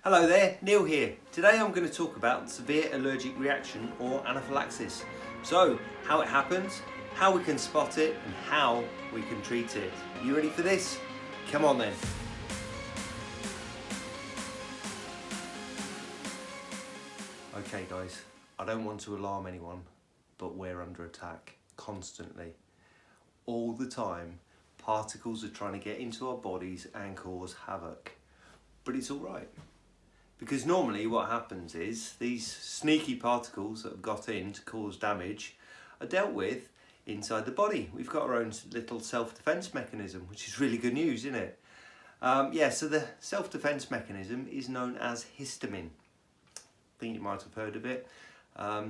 Hello there, Neil here. Today I'm going to talk about severe allergic reaction or anaphylaxis. So, how it happens, how we can spot it and how we can treat it. You ready for this? Come on then. Okay guys, I don't want to alarm anyone, but we're under attack constantly. All the time, particles are trying to get into our bodies and cause havoc. But it's all right. Because normally what happens is these sneaky particles that have got in to cause damage are dealt with inside the body. We've got our own little self-defense mechanism, which is really good news, isn't it? So the self-defense mechanism is known as histamine. I think you might have heard of it.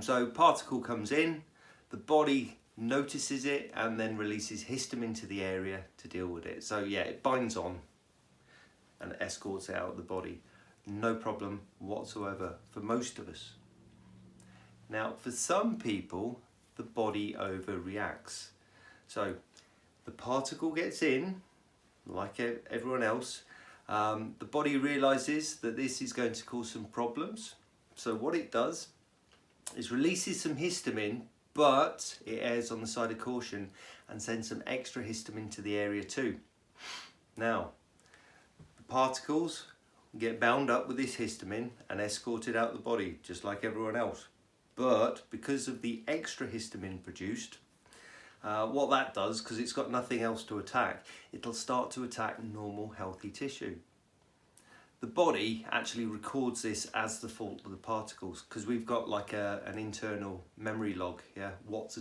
So particle comes in, the body notices it and then releases histamine to the area to deal with it. So yeah, it binds on and escorts it out of the body. No problem whatsoever for most of us. Now, for some people, the body overreacts. So the particle gets in, like everyone else. The body realizes that this is going to cause some problems. So what it does is releases some histamine, but it errs on the side of caution and sends some extra histamine to the area too. Now, the particles get bound up with this histamine and escorted out the body just like everyone else. But because of the extra histamine produced, what that does, because it's got nothing else to attack, it'll start to attack normal healthy tissue. The body actually records this as the fault of the particles because we've got like an internal memory log, yeah, what's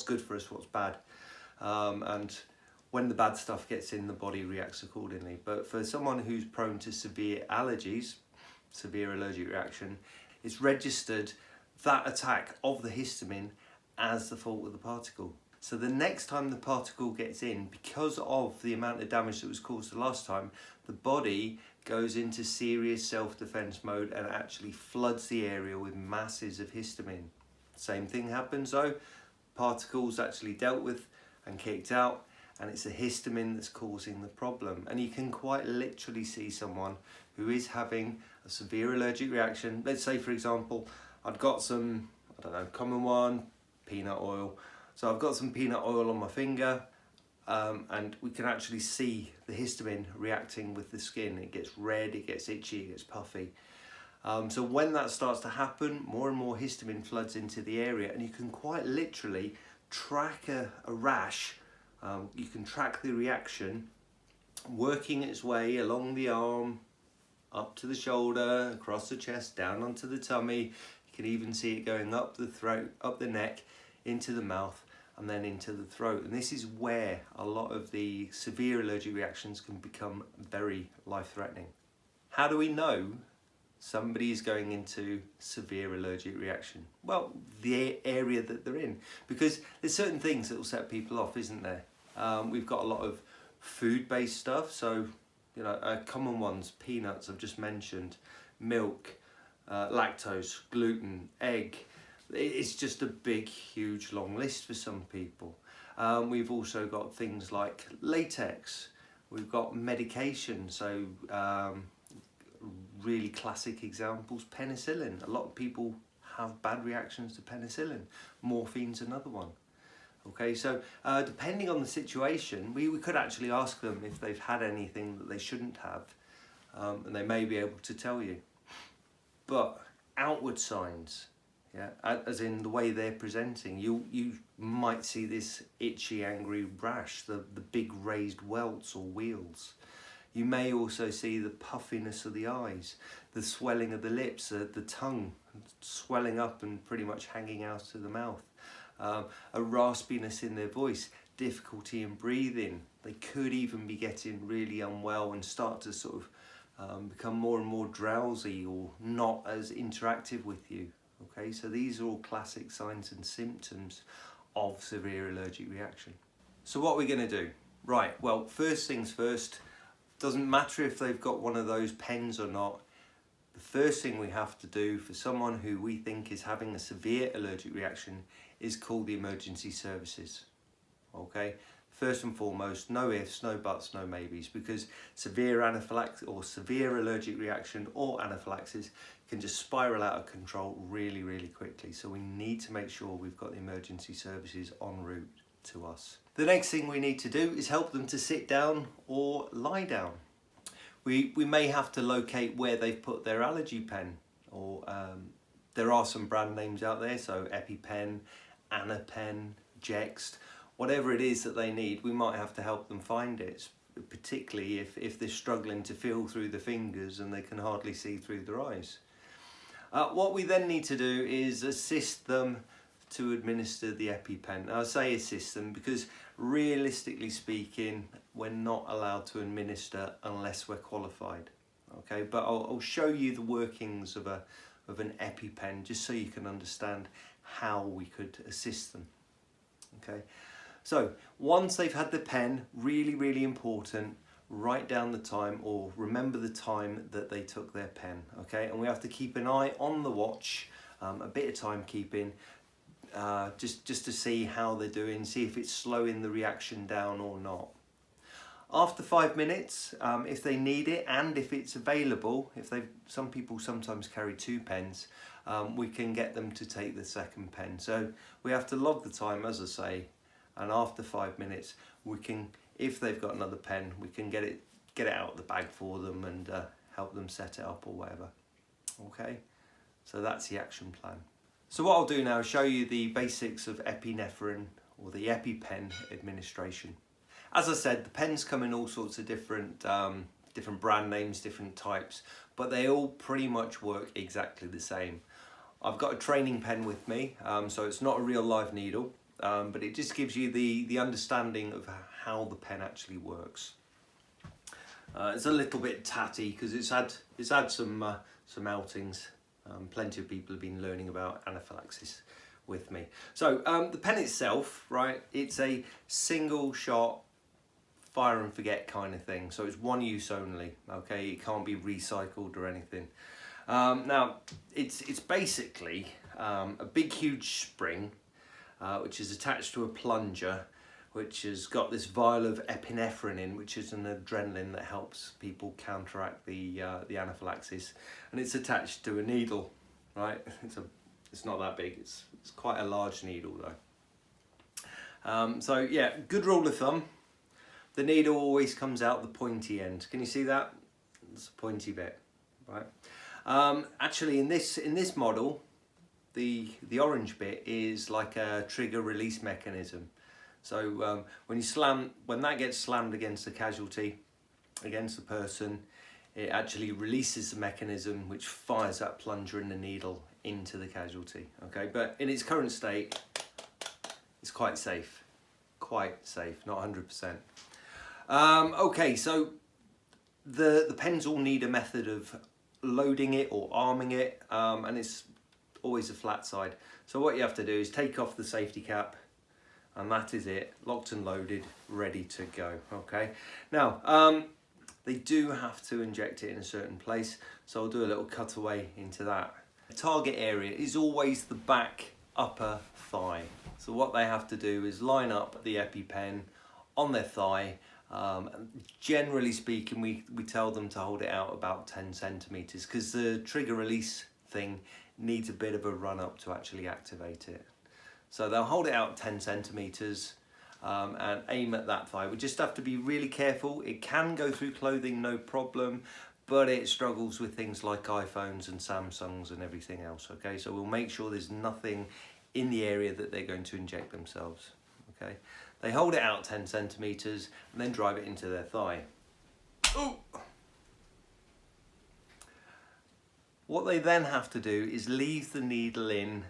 good for us, what's bad, and when the bad stuff gets in, the body reacts accordingly. But for someone who's prone to severe allergies, severe allergic reaction, it's registered that attack of the histamine as the fault of the particle. So the next time the particle gets in, because of the amount of damage that was caused the last time, the body goes into serious self-defense mode and actually floods the area with masses of histamine. Same thing happens though, particles actually dealt with and kicked out, and it's the histamine that's causing the problem. And you can quite literally see someone who is having a severe allergic reaction. Let's say, for example, I've got some, common one, peanut oil. So I've got some peanut oil on my finger, and we can actually see the histamine reacting with the skin. It gets red, it gets itchy, it gets puffy. So when that starts to happen, more and more histamine floods into the area, and you can quite literally track a rash. You can track the reaction working its way along the arm, up to the shoulder, across the chest, down onto the tummy. You can even see it going up the throat, up the neck, into the mouth, and then into the throat. And this is where a lot of the severe allergic reactions can become very life-threatening. How do we know somebody is going into severe allergic reaction? Well, the area that they're in, because there's certain things that will set people off, isn't there? We've got a lot of food-based stuff, so common ones, peanuts I've just mentioned, milk, lactose, gluten, egg. It's just a big, huge, long list for some people. We've also got things like latex. We've got medication, so really classic examples, penicillin. A lot of people have bad reactions to penicillin. Morphine's another one. Okay, so depending on the situation, we could actually ask them if they've had anything that they shouldn't have, and they may be able to tell you. But outward signs, yeah, as in the way they're presenting, you might see this itchy, angry rash, the big raised welts or wheals. You may also see the puffiness of the eyes, the swelling of the lips, the tongue swelling up and pretty much hanging out of the mouth. A raspiness in their voice, difficulty in breathing. They could even be getting really unwell and start to sort of become more and more drowsy or not as interactive with you. Okay, so these are all classic signs and symptoms of severe allergic reaction. So what are we going to do? Right, well, first things first, doesn't matter if they've got one of those pens or not. The first thing we have to do for someone who we think is having a severe allergic reaction is call the emergency services. Okay, first and foremost, no ifs, no buts, no maybes, because severe anaphylaxis or severe allergic reaction or anaphylaxis can just spiral out of control really, really quickly. So we need to make sure we've got the emergency services en route to us. The next thing we need to do is help them to sit down or lie down. We may have to locate where they've put their allergy pen, or there are some brand names out there, so Epipen, Epipen, Jext, whatever it is that they need, we might have to help them find it, particularly if they're struggling to feel through the fingers and they can hardly see through their eyes. What we then need to do is assist them to administer the Epipen. Now, I say assist them because realistically speaking, we're not allowed to administer unless we're qualified. Okay, but I'll show you the workings of an Epipen just so you can understand how we could assist them. Okay, so once they've had the pen, really important, write down the time or remember the time that they took their pen. Okay, and we have to keep an eye on the watch, a bit of timekeeping, just to see how they're doing, see if it's slowing the reaction down or not. After 5 minutes, if they need it and if it's available, some people sometimes carry 2 pens, we can get them to take the second pen. So we have to log the time, as I say, and after 5 minutes, we can, if they've got another pen, we can get it out of the bag for them and help them set it up or whatever. Okay, so that's the action plan. So what I'll do now is show you the basics of epinephrine or the Epipen administration. As I said, the pens come in all sorts of different brand names, different types, but they all pretty much work exactly the same. I've got a training pen with me, so it's not a real live needle, but it just gives you the understanding of how the pen actually works. It's a little bit tatty because it's had some outings. Plenty of people have been learning about anaphylaxis with me. So the pen itself, right, it's a single shot fire and forget kind of thing, so it's one use only. Okay, it can't be recycled or anything. Now it's basically a big huge spring which is attached to a plunger which has got this vial of epinephrine in, which is an adrenaline that helps people counteract the anaphylaxis, and it's attached to a needle, right? It's not that big, it's quite a large needle though. So yeah, good rule of thumb, the needle always comes out the pointy end. Can you see that? It's a pointy bit, right? Actually in this model, the orange bit is like a trigger release mechanism. So when that gets slammed against the casualty, against the person, it actually releases the mechanism which fires that plunger and the needle into the casualty. Okay, but in its current state, it's quite safe, not 100%. Okay, so the pens all need a method of loading it or arming it, and it's always a flat side. So what you have to do is take off the safety cap, and that is it, locked and loaded, ready to go. Okay, now they do have to inject it in a certain place, so I'll do a little cutaway into that. The target area is always the back upper thigh. So what they have to do is line up the Epipen on their thigh. Generally speaking, we tell them to hold it out about 10 centimeters because the trigger release thing needs a bit of a run up to actually activate it. So they'll hold it out 10 centimeters and aim at that thigh. We just have to be really careful. It can go through clothing, no problem, but it struggles with things like iPhones and Samsungs and everything else. Okay, so we'll make sure there's nothing in the area that they're going to inject themselves. Okay, they hold it out 10 centimeters and then drive it into their thigh. Ooh. What they then have to do is leave the needle in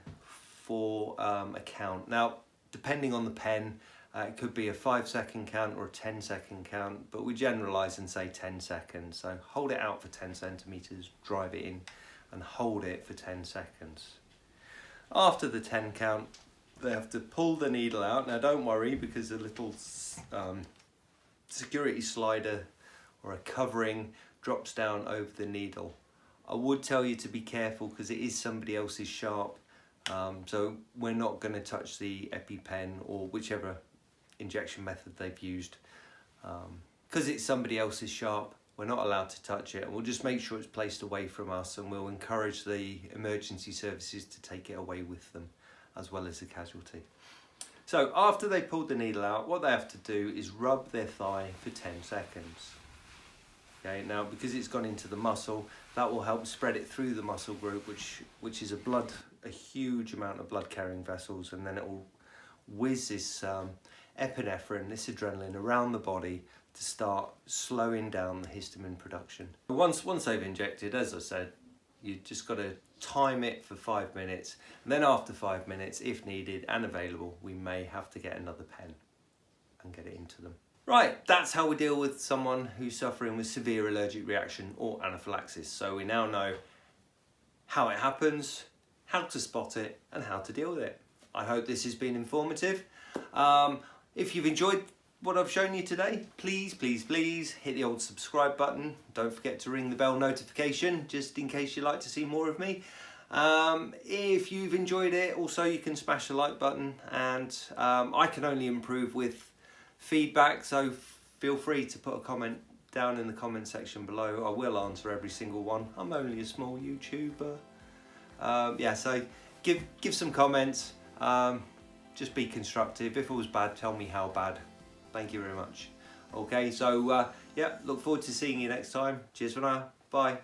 for a count. Now, depending on the pen, it could be a 5-second count or a 10-second count, but we generalize and say 10 seconds. So hold it out for 10 centimeters, drive it in and hold it for 10 seconds. After the 10 count, they have to pull the needle out. Now don't worry, because a little security slider or a covering drops down over the needle. I would tell you to be careful because it is somebody else's sharp, so we're not going to touch the Epipen or whichever injection method they've used. Because it's somebody else's sharp, we're not allowed to touch it, and we'll just make sure it's placed away from us, and we'll encourage the emergency services to take it away with them, as well as the casualty. So after they pulled the needle out, what they have to do is rub their thigh for 10 seconds. Okay, now because it's gone into the muscle, that will help spread it through the muscle group, which is a huge amount of blood carrying vessels, and then it will whiz this epinephrine, this adrenaline around the body to start slowing down the histamine production. Once they've injected, as I said, you just got to time it for 5 minutes, and then after 5 minutes, if needed and available, we may have to get another pen and get it into them. Right, that's how we deal with someone who's suffering with severe allergic reaction or anaphylaxis. So we now know how it happens, how to spot it, and how to deal with it. I hope this has been informative. If you've enjoyed what I've shown you today, please hit the old subscribe button. Don't forget to ring the bell notification, just in case you'd like to see more of me. If you've enjoyed it, also you can smash the like button, and I can only improve with feedback, so feel free to put a comment down in the comment section below. I will answer every single one. I'm only a small YouTuber. Yeah, so give some comments. Just be constructive. If it was bad, tell me how bad. Thank you very much. Okay, so yeah, look forward to seeing you next time. Cheers for now. Bye.